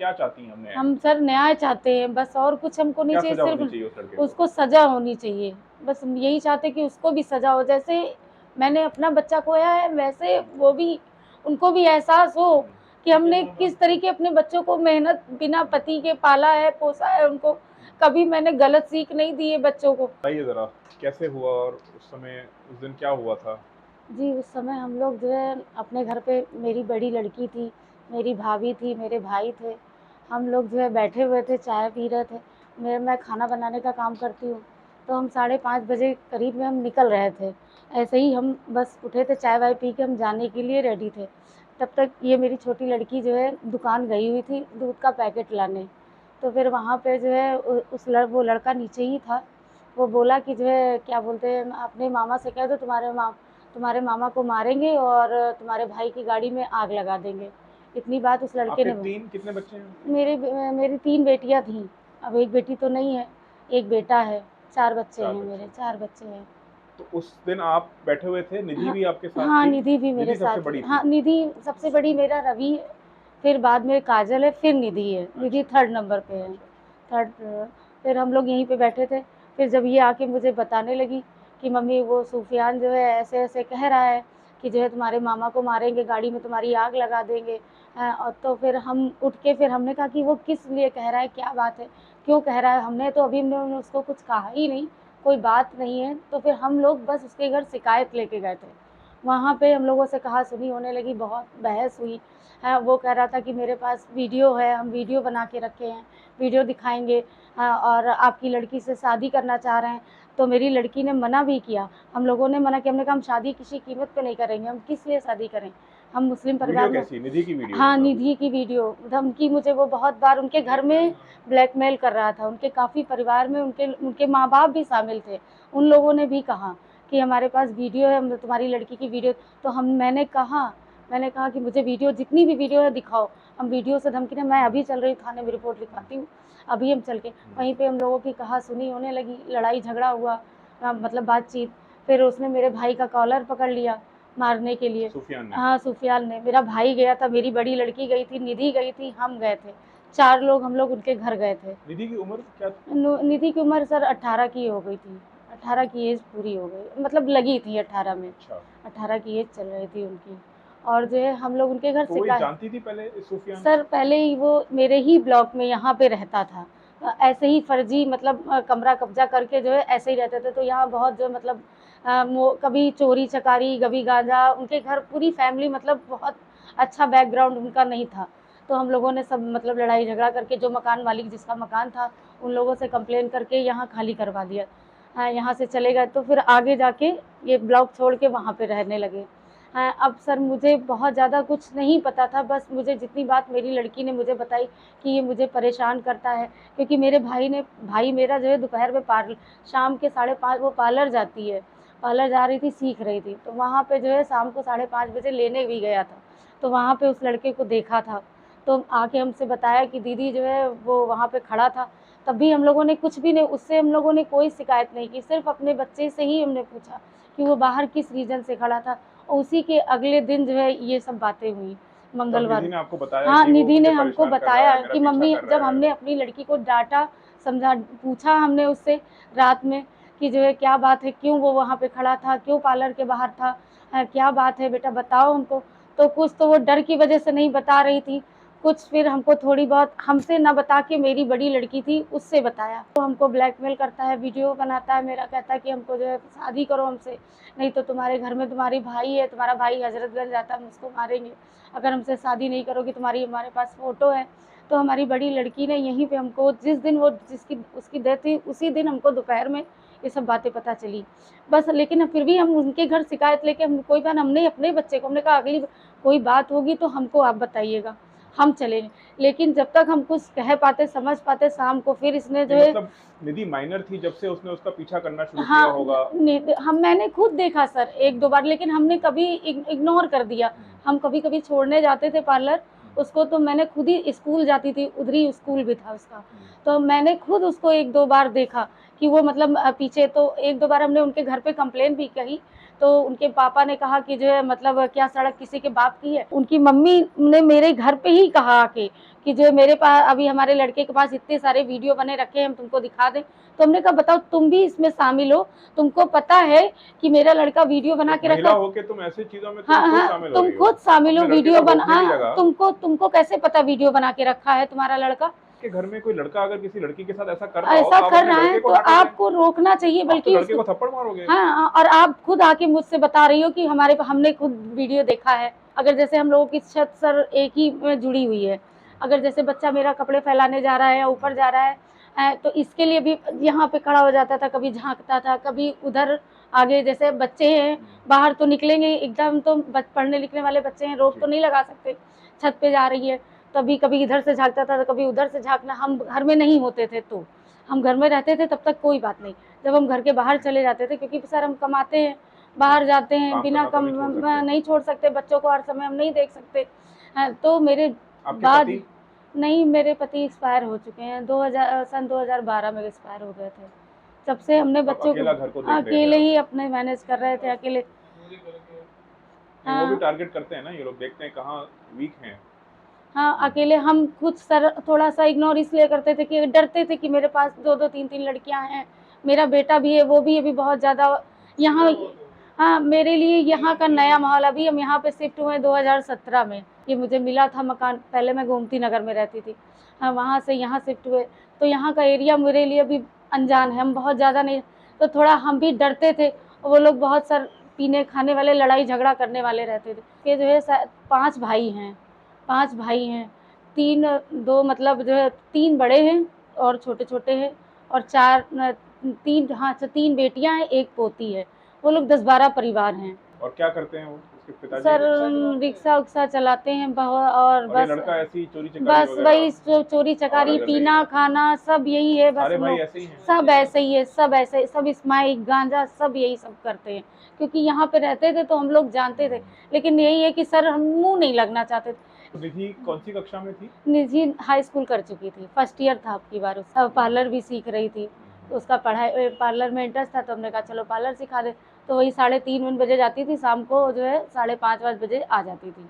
क्या चाहती हैं हमने? हम सर न्याय चाहते हैं बस, और कुछ हमको नहीं क्या चाहिए, सजा होनी सिर्फ चाहिए उस लड़के को? उसको सजा होनी चाहिए। बस हम यही चाहते कि उसको भी सजा हो, जैसे मैंने अपना बच्चा खोया है वैसे वो भी, उनको भी एहसास हो कि हमने किस तरीके अपने बच्चों को मेहनत बिना पति के पाला है, पोसा है उनको। कभी मैंने गलत सीख नहीं दी है बच्चों को। बताइए ज़रा कैसे हुआ और उस समय उस दिन क्या हुआ था? जी, उस समय हम लोग जो है अपने घर पे, मेरी बड़ी लड़की थी, मेरी भाभी थी, मेरे भाई थे। हम लोग जो है बैठे हुए थे, चाय पी रहे थे। मैं खाना बनाने का काम करती हूँ, तो हम 5:30 बजे करीब में हम निकल रहे थे। ऐसे ही हम बस उठे थे, चाय-वाय पी के हम जाने के लिए रेडी थे। तब तक ये मेरी छोटी लड़की जो है दुकान गई हुई थी दूध का पैकेट लाने। तो फिर वहाँ पे जो है वो लड़का नीचे ही था। वो बोला कि जो है क्या बोलते हैं, अपने मामा से कह दो तुम्हारे मामा को मारेंगे और तुम्हारे भाई की गाड़ी में आग लगा देंगे। इतनी बात उस लड़के आपके ने 3 कितने बच्चे हैं? मेरी 3 बेटियां थीं। अब एक बेटी तो नहीं है, एक बेटा है। 4 बच्चे 4 हैं बच्चे। मेरे, 4 बच्चे हैं। तो उस दिन आप बैठे हुए थे, निधि हाँ, भी आपके साथ हाँ, थी? निधि भी मेरे निधि सबसे साथ बड़ी है। हाँ, थी? निधि सबसे बड़ी मेरा रवि है, फिर बाद में काजल है, फिर निधि है। निधि अच्छा, 3rd नंबर पे है। अच्छा। 3rd। फिर हम लोग यहीं पे बैठे थे। फिर जब ये आके मुझे बताने लगी कि मम्मी वो सूफियान जो है ऐसे-ऐसे कह रहा है कि जो है तुम्हारे मामा को मारेंगे, गाड़ी में तुम्हारी आग लगा देंगे। और तो फिर हम उठ के फिर हमने कहा कि वो किस लिए कह रहा है, क्या बात है, क्यों कह रहा है? हमने तो अभी हमने उसको कुछ कहा ही नहीं, कोई बात नहीं है। तो फिर हम लोग बस उसके घर शिकायत लेके गए थे। वहाँ पे हम लोगों से कहा-सुनी होने लगी, बहुत बहस हुई। वो कह रहा था कि मेरे पास वीडियो है, हम वीडियो बना के रखे हैं, वीडियो दिखाएँगे, और आपकी लड़की से शादी करना चाह रहे हैं। तो मेरी लड़की ने मना भी किया, हम लोगों ने मना किया, हमने कहा हम शादी किसी कीमत पे नहीं करेंगे, हम किस लिए शादी करें? हम मुस्लिम वीडियो परिवार में। कैसी? निधि की वीडियो हाँ, मतलब? निधि की वीडियो, धमकी मुझे वो बहुत बार उनके घर में ब्लैकमेल कर रहा था। उनके काफ़ी परिवार में उनके उनके माँ-बाप भी शामिल थे। उन लोगों ने भी कहा कि हमारे पास वीडियो है, हम तुम्हारी लड़की की वीडियो। तो मैंने कहा कि मुझे वीडियो, जितनी भी वीडियो है दिखाओ। हम वीडियो से धमकी नहीं, मैं अभी चल रही हूँ थाने में रिपोर्ट लिखवाती हूँ। अभी हम चल के वहीं पे हम लोगों की कहा-सुनी होने लगी, लड़ाई झगड़ा हुआ, मतलब बातचीत। फिर उसने मेरे भाई का कॉलर पकड़ लिया मारने के लिए। सुफियान ने? हाँ, सुफियान ने। मेरा भाई गया था, मेरी बड़ी लड़की गई थी, निधि गई थी, हम गए थे। 4 लोग हम लोग उनके घर गए थे। निधि की उम्र क्या थी? निधि की उम्र सर 18 की हो गई थी। 18 की एज पूरी हो गई, मतलब लगी थी 18 में। अच्छा। 18 की एज चल रही थी उनकी। और जो है हम लोग उनके घर तो वो ये शिकायत। जानती थी पहले इस सुफियान सर को? पहले ही वो मेरे ही ब्लॉक में यहाँ पे रहता था। ऐसे ही फर्जी, मतलब कमरा कब्जा करके जो है ऐसे ही रहते थे। तो यहाँ बहुत जो मतलब कभी चोरी चकारी, कभी गांजा, उनके घर पूरी फैमिली, मतलब बहुत अच्छा बैकग्राउंड उनका नहीं था। तो हम लोगों ने सब मतलब लड़ाई झगड़ा करके, जो मकान मालिक जिसका मकान था, उन लोगों से कंप्लेन करके यहाँ खाली करवा दिया। हाँ, यहाँ से चले गए, तो फिर आगे जाके ये ब्लॉक छोड़ के वहाँ पे रहने लगे। हाँ, अब सर मुझे बहुत ज़्यादा कुछ नहीं पता था, बस मुझे जितनी बात मेरी लड़की ने मुझे बताई कि ये मुझे परेशान करता है, क्योंकि भाई मेरा जो है दोपहर में शाम के 5:30 वो पार्लर जाती है, पार्लर जा रही थी, सीख रही थी। तो वहाँ पे जो है शाम को 5:30 बजे लेने भी गया था, तो वहाँ पे उस लड़के को देखा था। तो आके हमसे बताया कि दीदी जो है वो वहाँ पे खड़ा था। तब भी हम लोगों ने कुछ भी नहीं, उससे हम लोगों ने कोई शिकायत नहीं की, सिर्फ अपने बच्चे से ही हमने पूछा कि वो बाहर किस रीज़न से खड़ा था। और उसी के अगले दिन जो है ये सब बातें हुई, तब मंगलवार निधि को। ने आपको बताया हाँ, कि वो निधि ने मुझे हमको परेशान कर रहा बताया है, मेरा कि पीछा मम्मी, कर जब रहा है? हमने अपनी लड़की को डाँटा, पूछा हमने उससे रात में कि जो है क्या बात है, क्यों वो वहाँ पे खड़ा था, क्यों पार्लर के बाहर था, क्या बात है बेटा बताओ हमको। तो कुछ तो वो डर की वजह से नहीं बता रही थी, कुछ फिर हमको थोड़ी बहुत, हमसे ना बता के मेरी बड़ी लड़की थी उससे बताया। वो हमको ब्लैकमेल करता है, वीडियो बनाता है मेरा, कहता है कि हमको जो है शादी करो हमसे, नहीं तो तुम्हारे घर में तुम्हारी भाई है, तुम्हारा भाई हजरतगंज जाता है, हम उसको मारेंगे, अगर हमसे शादी नहीं करोगी, तुम्हारी हमारे पास फ़ोटो है। तो हमारी बड़ी लड़की ने यहीं पे हमको, जिस दिन वो जिसकी उसकी डेथ हुई उसी दिन हमको दोपहर में ये सब बातें पता चली। बस लेकिन फिर भी हम उनके घर शिकायत लेके, हम कोई बात, हमने अपने बच्चे को हमने कहा अगली कोई बात होगी तो हमको आप बताइएगा, हम चलेंगे। लेकिन जब तक हम कुछ कह पाते, समझ पाते, शाम को फिर इसने जो नहीं है। मतलब निधि माइनर थी जब से उसने उसका पीछा करना शुरू किया हाँ, होगा? मैंने खुद देखा सर 1-2 बार, लेकिन हमने कभी इग्नोर कर दिया। हम कभी-कभी छोड़ने जाते थे पार्लर उसको, तो मैंने खुद ही, स्कूल जाती थी, उधर ही स्कूल भी था उसका। तो मैंने खुद उसको 1-2 बार देखा कि वो मतलब पीछे, तो 1-2 बार हमने उनके घर पे कंप्लेन भी कही, तो उनके पापा ने कहा कि जो है मतलब क्या सड़क किसी के बाप की है। उनकी मम्मी ने मेरे घर पे ही कहा कि जो मेरे पास अभी हमारे लड़के के पास इतने सारे वीडियो बने रखे हैं, हम तुमको दिखा दें। तो हमने कहा बताओ तुम भी इसमें शामिल हो, तुमको पता है कि मेरा लड़का वीडियो बना के महिला रखा। होके तुम ऐसी चीजों में हाँ तुम खुद हाँ, शामिल हो तुम रही हो। खुद शामिल हो, अपने लड़के वीडियो का बना, रोकने की हाँ, जगह तुमको कैसे पता वीडियो बना के रखा है तुम्हारा लड़का। के घर में कोई लड़का अगर किसी लड़की के साथ ऐसा कर रहा हो ऐसा तो आप कर अपने रहा है लड़के को तो डांटोगे, आपको रोकना चाहिए, आप तो बल्कि लड़के को थप्पड़ मारोगे। हाँ, और आप खुद आके मुझसे बता रही हो कि हमने खुद वीडियो देखा है। अगर जैसे हम लोगों की छत सर एक ही में जुड़ी हुई है, अगर जैसे बच्चा मेरा कपड़े फैलाने जा रहा है या ऊपर जा रहा है, तो इसके लिए भी यहाँ पे खड़ा हो जाता था, कभी झांकता था, कभी उधर आगे। जैसे बच्चे हैं बाहर तो निकलेंगे एकदम, तो पढ़ने लिखने वाले बच्चे हैं, रोक तो नहीं लगा सकते। छत पे जा रही है तभी कभी इधर से झांकता था, तो कभी उधर से झांकना। हम घर में नहीं होते थे, तो हम घर में रहते थे तब तक कोई बात नहीं। जब हम घर के बाहर चले जाते थे, क्योंकि सर हम कमाते हैं, बाहर जाते हैं, काम बिना करना तो नहीं छोड़ सकते, बच्चों को हर समय हम नहीं देख सकते। तो मेरे आपके बाद पति? नहीं, मेरे पति एक्सपायर हो चुके हैं, 2000 सन 2012 में एक्सपायर हो गए थे। तब से हमने तब बच्चों अकेला घर को देख रहे थे अकेले आप। ही अपने मैनेज कर रहे थे, अकेले। नहीं, वो भी हाँ टारगेट करते हैं ना, ये लोग देखते हैं कहाँ वीक हैं। हाँ, अकेले हम खुद सर थोड़ा सा इग्नोर इसलिए करते थे कि डरते थे कि मेरे पास 2-2 3-3 लड़कियां हैं, मेरा बेटा भी है, वो भी अभी बहुत ज़्यादा यहाँ। हाँ, मेरे लिए यहाँ का नया माहौल, अभी हम यहाँ पे शिफ्ट हुए 2017 में। ये मुझे मिला था मकान, पहले मैं गोमती नगर में रहती थी। हाँ, वहाँ से यहाँ शिफ्ट हुए, तो यहाँ का एरिया मेरे लिए अभी अनजान है, हम बहुत ज़्यादा नहीं, तो थोड़ा हम भी डरते थे। वो लोग बहुत सर पीने खाने वाले, लड़ाई झगड़ा करने वाले रहते थे। ये जो है 5 भाई हैं, 5 भाई हैं, 3 2 मतलब जो है 3 बड़े हैं और छोटे-छोटे हैं, और 3 बेटियां हैं, 1 पोती है। वो लोग 10-12 परिवार हैं। और क्या करते हैं वो उसके पिताजी? सर रिक्शा उक्सा चलाते हैं और और ये बस लड़का ऐसी चोरी चकारी बस वगैरह? वही चोरी चकारी, और पीना खाना सब यही है। बस सारे हम भाई लोग ऐसे ही हैं? सब ऐसे ही है, सब ऐसे, सब स्माइक गांजा सब यही सब करते हैं। क्योंकि यहाँ पे रहते थे तो हम लोग जानते थे, लेकिन यही है कि सर हम मुंह नहीं लगना चाहते थे। निधि कौन सी कक्षा में थी? निधि हाई स्कूल कर चुकी थी, फर्स्ट ईयर था आपकी बार। उसका पार्लर भी सीख रही थी, तो उसका पढ़ाई पार्लर में इंटरेस्ट था, तो हमने कहा चलो पार्लर सिखा दे। तो वही 3:30 बजे जाती थी, शाम को जो है 5:30 बजे आ जाती थी।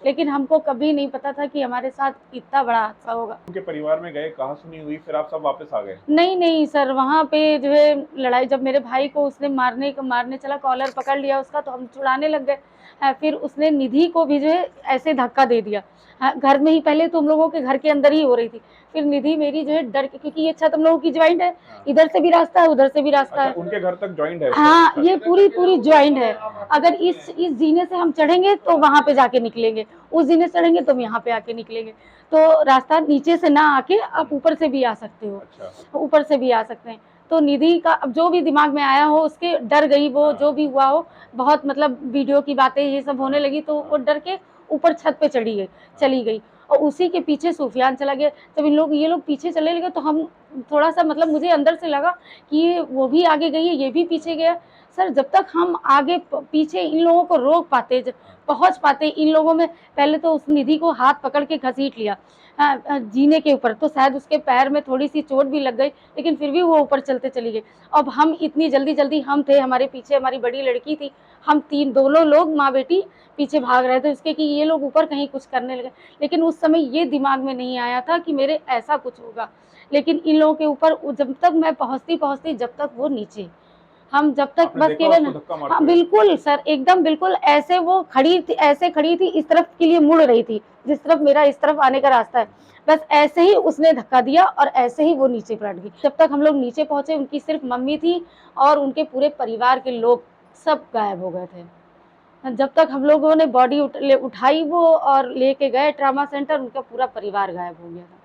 लेकिन हमको कभी नहीं पता था कि हमारे साथ इतना बड़ा हादसा होगा। उनके परिवार में गए, कहा सुनी हुई, फिर आप सब वापस आ गए? नहीं सर, वहाँ पे जो है लड़ाई, जब मेरे भाई को उसने मारने चला, कॉलर पकड़ लिया उसका, तो हम छुड़ाने लग गए। फिर उसने निधि को भी जो है ऐसे धक्का दे दिया। घर में ही, पहले तो हम लोगों के घर के अंदर ही हो रही थी, फिर निधि मेरी जो है डर के, क्योंकि ये छत हम लोगों की ज्वाइंट है, इधर से भी रास्ता है, उधर से भी रास्ता है। उनके घर तक ज्वाइंट है? हाँ, ये पूरी ज्वाइंट है। अगर इस जीने से हम चढ़ेंगे तो वहां पे जाके निकलेंगे, उस जीने से चढ़ेंगे तो हम यहाँ पे आके निकलेंगे। तो रास्ता नीचे से ना आके आप ऊपर से भी आ सकते हो। अच्छा। ऊपर से भी आ सकते हैं। तो निधि का अब जो भी दिमाग में आया हो, उसके डर गई वो, जो भी हुआ हो, बहुत मतलब वीडियो की बातें ये सब होने लगी, तो वो डर के ऊपर छत पे चली गई। और उसी के पीछे सुफियान चला गया। जब ये लोग पीछे चले लगे, तो हम थोड़ा सा मतलब मुझे अंदर से लगा कि वो भी आगे गई है, ये भी पीछे गया। सर जब तक हम आगे पीछे इन लोगों को रोक पाते, पहुंच पाते, इन लोगों में पहले तो उस निधि को हाथ पकड़ के घसीट लिया जीने के ऊपर, तो शायद उसके पैर में थोड़ी सी चोट भी लग गई, लेकिन फिर भी वो ऊपर चलते चली गई। अब हम इतनी जल्दी हम थे, हमारे पीछे हमारी बड़ी लड़की थी, हम दोनों लोग माँ बेटी पीछे भाग रहे थे उसके कि ये लोग ऊपर कहीं कुछ करने लगे। लेकिन उस समय ये दिमाग में नहीं आया था कि मेरे ऐसा कुछ होगा। लेकिन इन लोगों के ऊपर जब तक मैं पहुंचती, जब तक वो नीचे, हम जब तक बस केवल, हाँ बिल्कुल सर, एकदम बिल्कुल ऐसे वो खड़ी थी, इस तरफ के लिए मुड़ रही थी, जिस तरफ मेरा इस तरफ आने का रास्ता है, बस ऐसे ही उसने धक्का दिया और ऐसे ही वो नीचे पलट गई। जब तक हम लोग नीचे पहुंचे, उनकी सिर्फ मम्मी थी और उनके पूरे परिवार के लोग सब गायब हो गए थे। जब तक हम लोगों ने बॉडी उठाई वो और लेके गए ट्रामा सेंटर, उनका पूरा परिवार गायब हो गया था।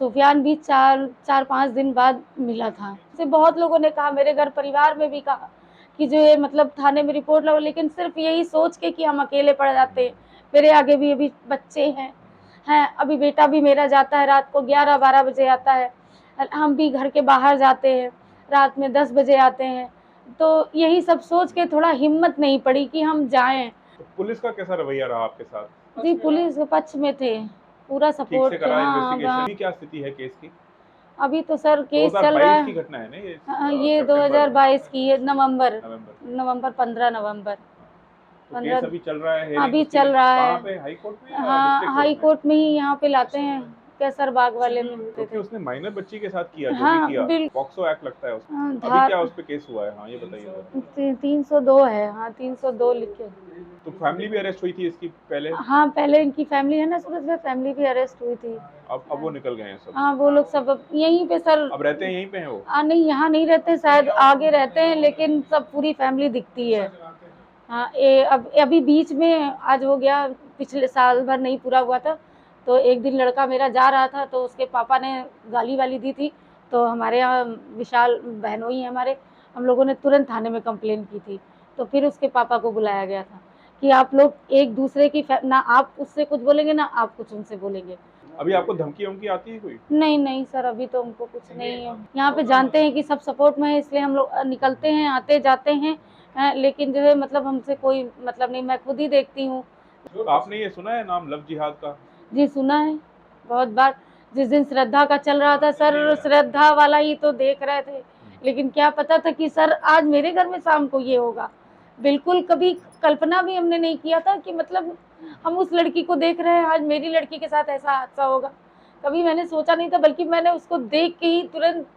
सुफियान भी 4-5 दिन बाद मिला था। से बहुत लोगों ने कहा, मेरे घर परिवार में भी कहा कि जो ये मतलब थाने में रिपोर्ट लगाओ, लेकिन सिर्फ यही सोच के कि हम अकेले पड़ जाते। मेरे आगे भी अभी बच्चे हैं, अभी बेटा भी मेरा जाता है रात को 11-12 बजे आता है, हम भी घर के बाहर जाते हैं, रात में 10 बजे आते हैं। तो यही सब सोच के थोड़ा हिम्मत नहीं पड़ी कि हम जाएं। तो पुलिस का कैसा रवैया रहा आपके साथ? जी, पुलिस पक्ष में थे, पूरा सपोर्ट थे। इन्वेस्टिगेशन की क्या स्थिति है केस की? अभी तो सर केस चल रहा 2022 है। की घटना है ना ये? ये सितंबर में। 2022 की है, नवंबर। नवंबर 15 नवंबर तो केस 15 अभी चल रहा है, हेयरिंग अभी उसकी चल रहा कहाँ है। पे, हाई कोर्ट में या हाँ, डिस्ट्रिक्ट कोर्ट हाई में? कोर्ट में ही यहाँ पे लाते हैं, कैसर बाग वाले में होते क्योंकि थे। उसने माइनर बच्ची के साथ किया, जो भी हाँ किया, बिल पॉक्सो एक्ट लगता है उसमें। अभी धार क्या उस पे केस हुआ है? हाँ, ये बताइए जरा। 302 है, हाँ 302 लिखे। तो फैमिली भी अरेस्ट हुई थी इसकी पहले? हाँ पहले इनकी फैमिली है ना सूरत में, फैमिली भी अरेस्ट हुई थी। अब वो निकल गए हैं सब? हाँ वो लोग सब अब यहीं पे सर। अब रहते हैं यहीं पे हैं वो? नहीं यहाँ नहीं रहते, शायद आगे रहते हैं, लेकिन सब पूरी फैमिली दिखती है। हाँ अब अभी बीच में आज हो गया, पिछले साल भर नहीं पूरा हुआ था, तो एक दिन लड़का मेरा जा रहा था तो उसके पापा ने गाली वाली दी थी, तो हमारे यहाँ विशाल बहनोई है हमारे, हम लोगों ने तुरंत थाने में कंप्लेन की थी। तो फिर उसके पापा को बुलाया गया था कि आप लोग एक दूसरे की ना आप उससे कुछ बोलेंगे ना आप कुछ उनसे बोलेंगे। अभी आपको धमकी वमकी आती है कोई? नहीं नहीं सर, अभी तो हमको कुछ नहीं है। यहाँ पे जानते हैं कि सब सपोर्ट में है, इसलिए हम लोग निकलते हैं, आते जाते हैं। लेकिन जो है मतलब हमसे कोई मतलब नहीं, मैं खुद ही देखती हूँ। तो आपने ये सुना है नाम लव जिहाद का? जी सुना है बहुत बार। जिस दिन श्रद्धा का चल रहा था सर, श्रद्धा वाला ही तो देख रहे थे, लेकिन क्या पता था कि सर आज मेरे घर में शाम को ये होगा। बिल्कुल कभी कल्पना भी हमने नहीं किया था कि मतलब हम उस लड़की को देख रहे हैं, आज मेरी लड़की के साथ ऐसा हादसा होगा। कभी मैंने सोचा नहीं था, बल्कि मैंने उसको देख के ही तुरंत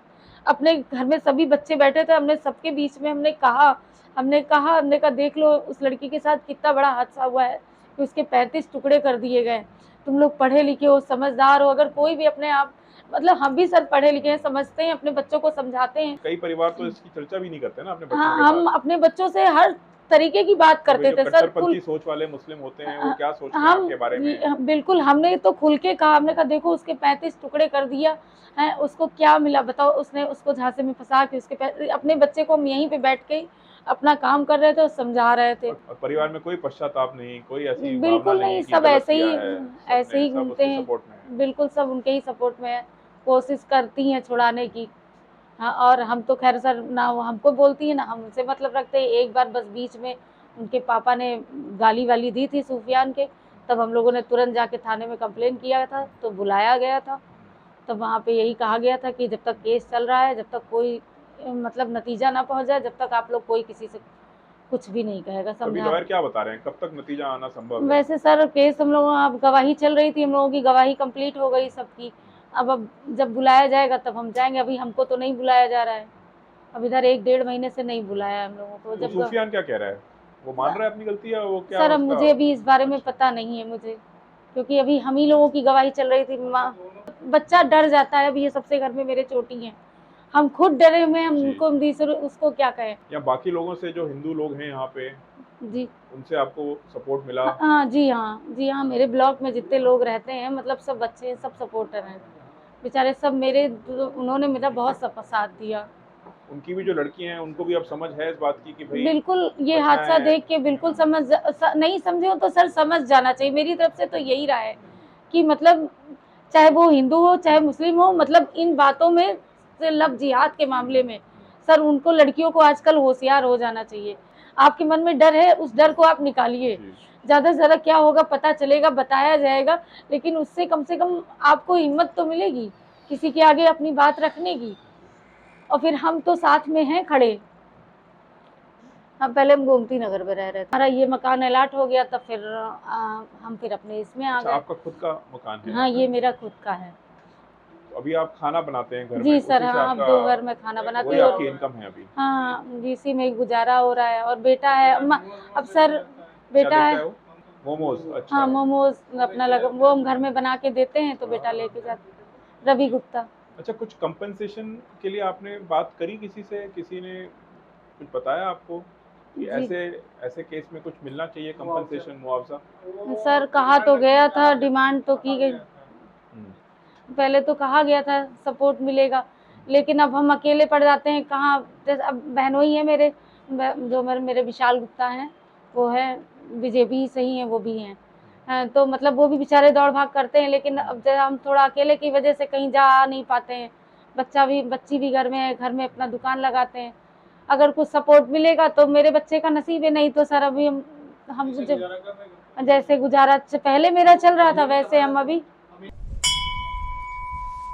अपने घर में सभी बच्चे बैठे थे, हमने सबके बीच में हमने कहा देख लो उस लड़की के साथ कितना बड़ा हादसा हुआ है कि उसके 35 टुकड़े कर दिए गए। तुम लोग पढ़े लिखे हो, समझदार हो, अगर कोई भी अपने आप मतलब हम भी सर पढ़े लिखे हैं, समझते हैं, अपने बच्चों को समझाते हैं। कई परिवार तो इसकी चर्चा भी नहीं करते ना अपने बच्चों हाँ के हम साथ। अपने बच्चों से हर तरीके की बात तो वे करते जो थे सर। कट्टरपंथी सोच वाले मुस्लिम होते हैं, वो क्या सोचते हैं आपके बारे में? बिल्कुल हमने तो खुल के कहा, हमने कहा देखो उसके 35 टुकड़े कर दिया है, उसको क्या मिला बताओ। उसने उसको झांसे में फंसा के उसके अपने बच्चे को हम यहीं पे बैठ के अपना काम कर रहे थे और समझा रहे थे। और परिवार में कोई पश्चाताप नहीं, कोई ऐसी भावना बिल्कुल नहीं नहीं, कि सब गलत ऐसे किया ही है, ऐसे ही सब घूमते उसके हैं। सपोर्ट में है। बिल्कुल सब उनके ही सपोर्ट में है, कोशिश करती हैं छुड़ाने की। हाँ और हम तो खैर सर ना वो हमको बोलती है ना हम उनसे मतलब रखते हैं। एक बार बस बीच में उनके पापा ने गाली वाली दी थी सूफियान के, तब हम लोगों ने तुरंत जाके थाने में कंप्लेन किया था, तो बुलाया गया था। तब वहाँ पे यही कहा गया था कि जब तक केस चल रहा है, जब तक कोई मतलब नतीजा ना पहुँच जाए, जब तक आप लोग कोई किसी से कुछ भी नहीं कहेगा, अभी समझा। लॉयर क्या बता रहे हैं, कब तक नतीजा आना संभव है? वैसे सर केस हम लोगों अब गवाही चल रही थी, हम लोगों की गवाही कंप्लीट हो गई सबकी। अब जब बुलाया जाएगा तब हम जाएंगे, अभी हमको तो नहीं बुलाया जा रहा है। अब इधर 1-1.5 महीने से नहीं बुलाया हम लोगों को। तो जब सूफियान क्या कह रहा है? वो मान रहा है अपनी गलती है? वो क्या सर अब उसका? मुझे अभी इस बारे में पता नहीं है मुझे, क्योंकि अभी हम ही लोगों की गवाही चल रही थी। बच्चा डर जाता है, अभी ये सबसे घर में मेरे चोटी हैं, हम खुद डरे हुए हैं, हम जी। उनको उसको क्या कहें। या बाकी लोगों से जो हिंदू लोग हैं यहाँ पे, जी उनसे आपको सपोर्ट मिला? हाँ जी हाँ मेरे ब्लॉक में जितने लोग रहते हैं मतलब सब बच्चे सब सपोर्टर हैं बेचारे सब मेरे, उन्होंने मेरा बहुत साथ दिया। उनकी भी जो लड़की हैं, उनको भी अब समझ है इस बात की कि भाई बिल्कुल ये बचना हादसा है? देख के बिल्कुल नहीं समझे हो तो सर समझ जाना चाहिए। मेरी तरफ से तो यही राय है कि मतलब चाहे वो हिंदू हो चाहे मुस्लिम हो, मतलब इन बातों में लव जिहाद के मामले में सर उनको लड़कियों को आजकल होशियार हो जाना चाहिए। आपके मन में डर है, उस डर को आप निकालिए। ज़्यादा से ज़्यादा क्या होगा पता चलेगा, बताया जाएगा, लेकिन उससे कम से कम आपको हिम्मत तो मिलेगी किसी के आगे अपनी बात रखने की। और फिर हम तो साथ में हैं खड़े। हम पहले हम गोमती नगर में रह रहे थे, हमारा ये मकान अलाट हो गया, तब फिर हम फिर अपने इसमें आ गए। आपका खुद का मकान है? हाँ ये मेरा खुद का है। तो अभी आप खाना बनाते हैं घर में? जी सर उसी से हाँ, अब 2 घर में खाना बनाती वही हूँ। आपकी इनकम है अभी? हाँ इसी में गुजारा हो रहा है। और बेटा है अब सर बेटा क्या है, देखता है वो? मोमोज? अच्छा। हाँ मोमोज अपना वो हम घर में बना के देते हैं तो बेटा लेके जाता। रवि गुप्ता। अच्छा, कुछ कंपनसेशन के लिए आपने बात करी किसी से? किसी ने कुछ बताया आपको कि ऐसे ऐसे केस में कुछ मिलना चाहिए, कंपनसेशन, मुआवजा? सर कहा तो गया था, डिमांड तो की गई, पहले तो कहा गया था सपोर्ट मिलेगा, लेकिन अब हम अकेले पड़ जाते हैं कहाँ। जैसे अब बहनोई है मेरे, जो मेरे विशाल गुप्ता हैं वो है बीजेपी सही है, वो भी हैं। तो मतलब वो भी बेचारे दौड़ भाग करते हैं, लेकिन अब जब हम थोड़ा अकेले की वजह से कहीं जा नहीं पाते हैं। बच्ची भी घर में है, घर में अपना दुकान लगाते हैं। अगर कुछ सपोर्ट मिलेगा तो मेरे बच्चे का नसीब है, नहीं तो सर अभी हम जैसे गुजारा पहले मेरा चल रहा था वैसे हम अभी